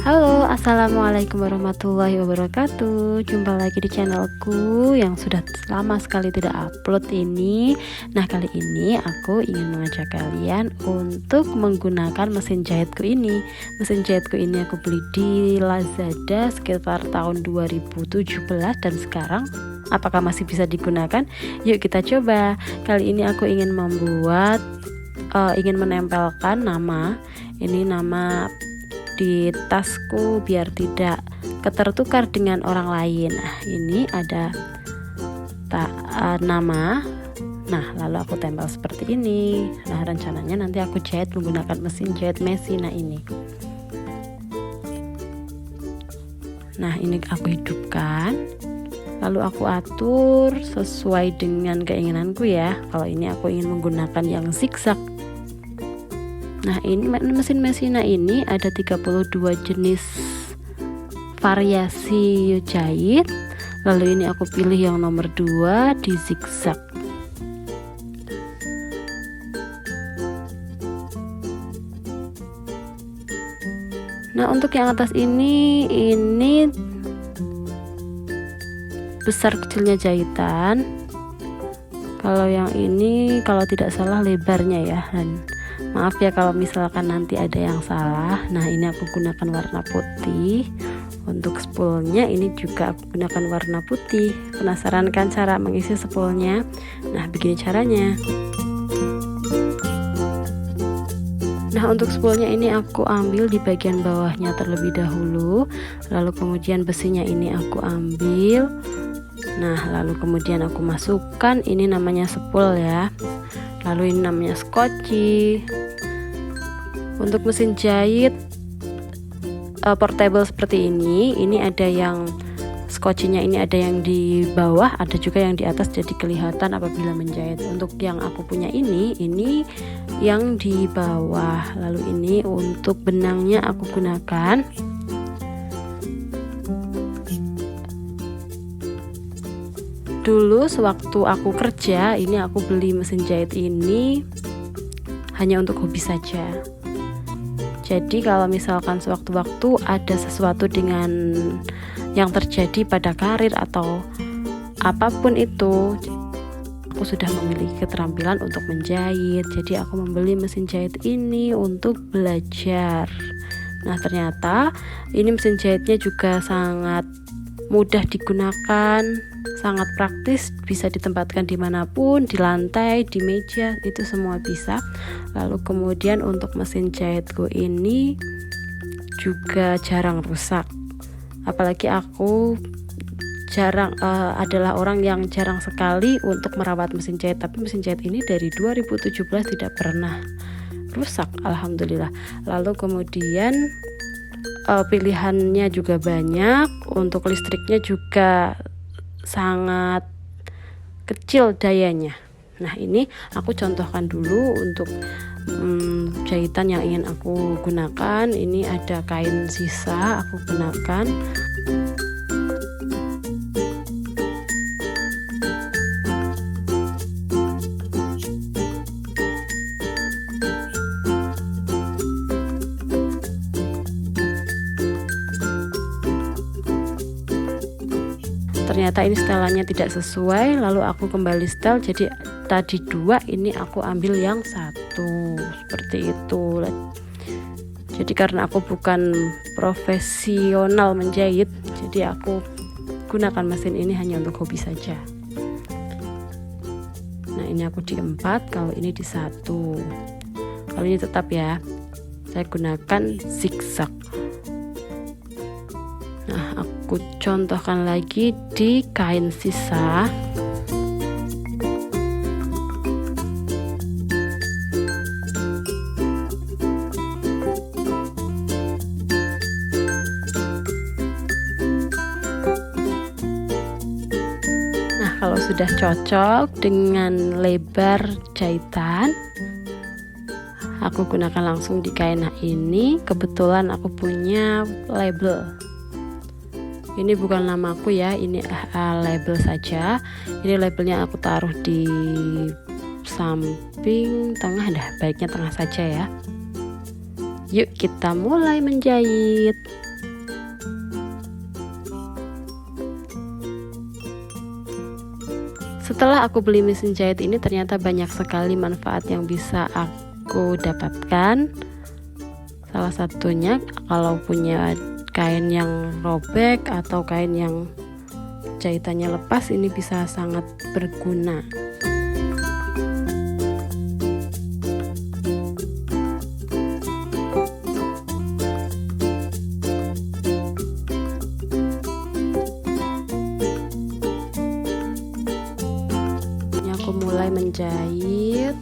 Halo, assalamualaikum warahmatullahi wabarakatuh. Jumpa lagi di channelku yang sudah lama sekali tidak upload ini. Nah, kali ini aku ingin mengajak kalian untuk menggunakan mesin jahitku ini. Mesin jahitku ini aku beli di Lazada sekitar tahun 2017 dan sekarang apakah masih bisa digunakan? Yuk kita coba. Kali ini aku ingin menempelkan nama. Ini nama di tasku biar tidak ketertukar dengan orang lain. Nah, ini ada nama. Nah, lalu aku tempel seperti ini. Nah, rencananya nanti aku jahit menggunakan mesin jahit Messina ini. Nah, ini aku hidupkan. Lalu aku atur sesuai dengan keinginanku ya. Kalau ini aku ingin menggunakan yang zigzag. Nah, ini mesin Messina ini ada 32 jenis variasi jahit. Lalu ini aku pilih yang nomor 2 di zigzag. Nah, untuk yang atas ini besar kecilnya jahitan. Kalau yang ini kalau tidak salah lebarnya ya, dan maaf ya kalau misalkan nanti ada yang salah. Nah, ini aku gunakan warna putih. Untuk spoolnya ini juga aku gunakan warna putih. Penasaran kan cara mengisi spoolnya? Nah, begini caranya. Nah, untuk spoolnya ini aku ambil di bagian bawahnya terlebih dahulu. Lalu kemudian besinya ini aku ambil. Nah, lalu kemudian aku masukkan, ini namanya spool ya. Lalu ini namanya skoci. Untuk mesin jahit portable seperti ini ada yang skocinya ini ada yang di bawah, ada juga yang di atas, jadi kelihatan apabila menjahit. Untuk yang aku punya ini yang di bawah. Lalu ini untuk benangnya aku gunakan. Dulu sewaktu aku kerja, ini aku beli mesin jahit ini hanya untuk hobi saja. Jadi kalau misalkan sewaktu-waktu ada sesuatu dengan yang terjadi pada karir atau apapun itu, aku sudah memiliki keterampilan untuk menjahit. Jadi aku membeli mesin jahit ini untuk belajar. Nah, ternyata ini mesin jahitnya juga sangat mudah digunakan, sangat praktis, bisa ditempatkan dimanapun, di lantai, di meja, itu semua bisa. Lalu kemudian untuk mesin jahitku ini juga jarang rusak, apalagi aku adalah orang yang jarang sekali untuk merawat mesin jahit. Tapi mesin jahit ini dari 2017 tidak pernah rusak, alhamdulillah. Lalu kemudian pilihannya juga banyak. Untuk listriknya juga sangat kecil dayanya. Nah, ini aku contohkan dulu untuk jahitan yang ingin aku gunakan. Ini ada kain sisa aku gunakan. Ternyata ini setelannya tidak sesuai, lalu aku kembali setel. Jadi tadi 2, ini aku ambil yang 1, seperti itu. Jadi karena aku bukan profesional menjahit, jadi aku gunakan mesin ini hanya untuk hobi saja. Nah, ini aku di 4, kalau ini di 1. Kalau ini tetap ya, saya gunakan zigzag. Nah, aku contohkan lagi di kain sisa. Nah, kalau sudah cocok dengan lebar jahitan, aku gunakan langsung di kain. Nah, ini kebetulan aku punya label. Ini bukan namaku ya, ini label saja. Ini labelnya aku taruh di samping tengah, baiknya tengah saja ya. Yuk kita mulai menjahit. Setelah aku beli mesin jahit ini, ternyata banyak sekali manfaat yang bisa aku dapatkan. Salah satunya kalau punya kain yang robek atau kain yang jahitannya lepas, ini bisa sangat berguna. Aku mulai menjahit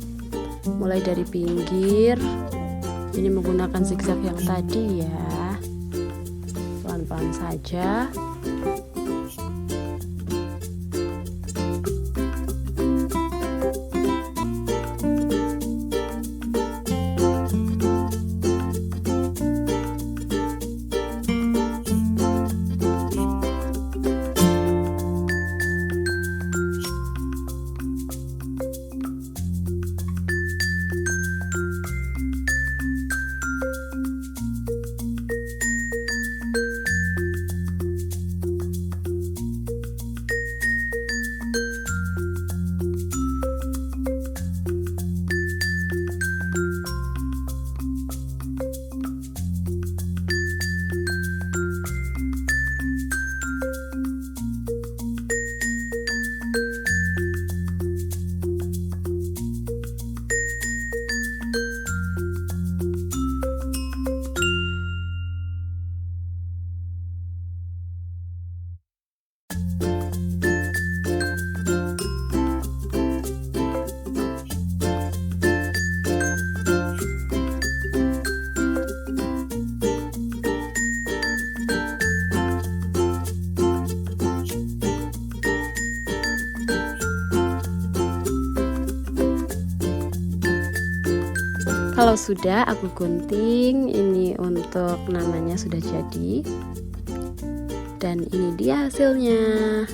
mulai dari pinggir, ini menggunakan zigzag yang tadi ya, pelan-pelan saja. Kalau sudah aku gunting, ini untuk namanya sudah jadi, dan ini dia hasilnya.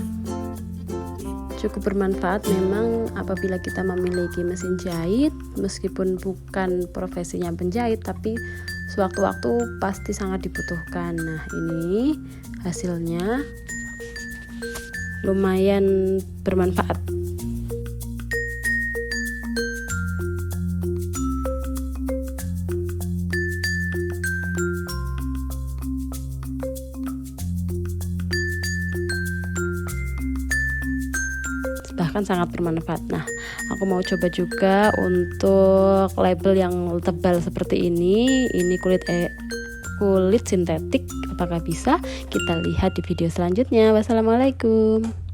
Cukup bermanfaat memang apabila kita memiliki mesin jahit, meskipun bukan profesinya penjahit, tapi sewaktu-waktu pasti sangat dibutuhkan. Nah, ini hasilnya lumayan bermanfaat. Bahkan sangat bermanfaat. Nah, aku mau coba juga untuk label yang tebal seperti ini. Ini kulit sintetik, apakah bisa? Kita lihat di video selanjutnya. Wassalamualaikum.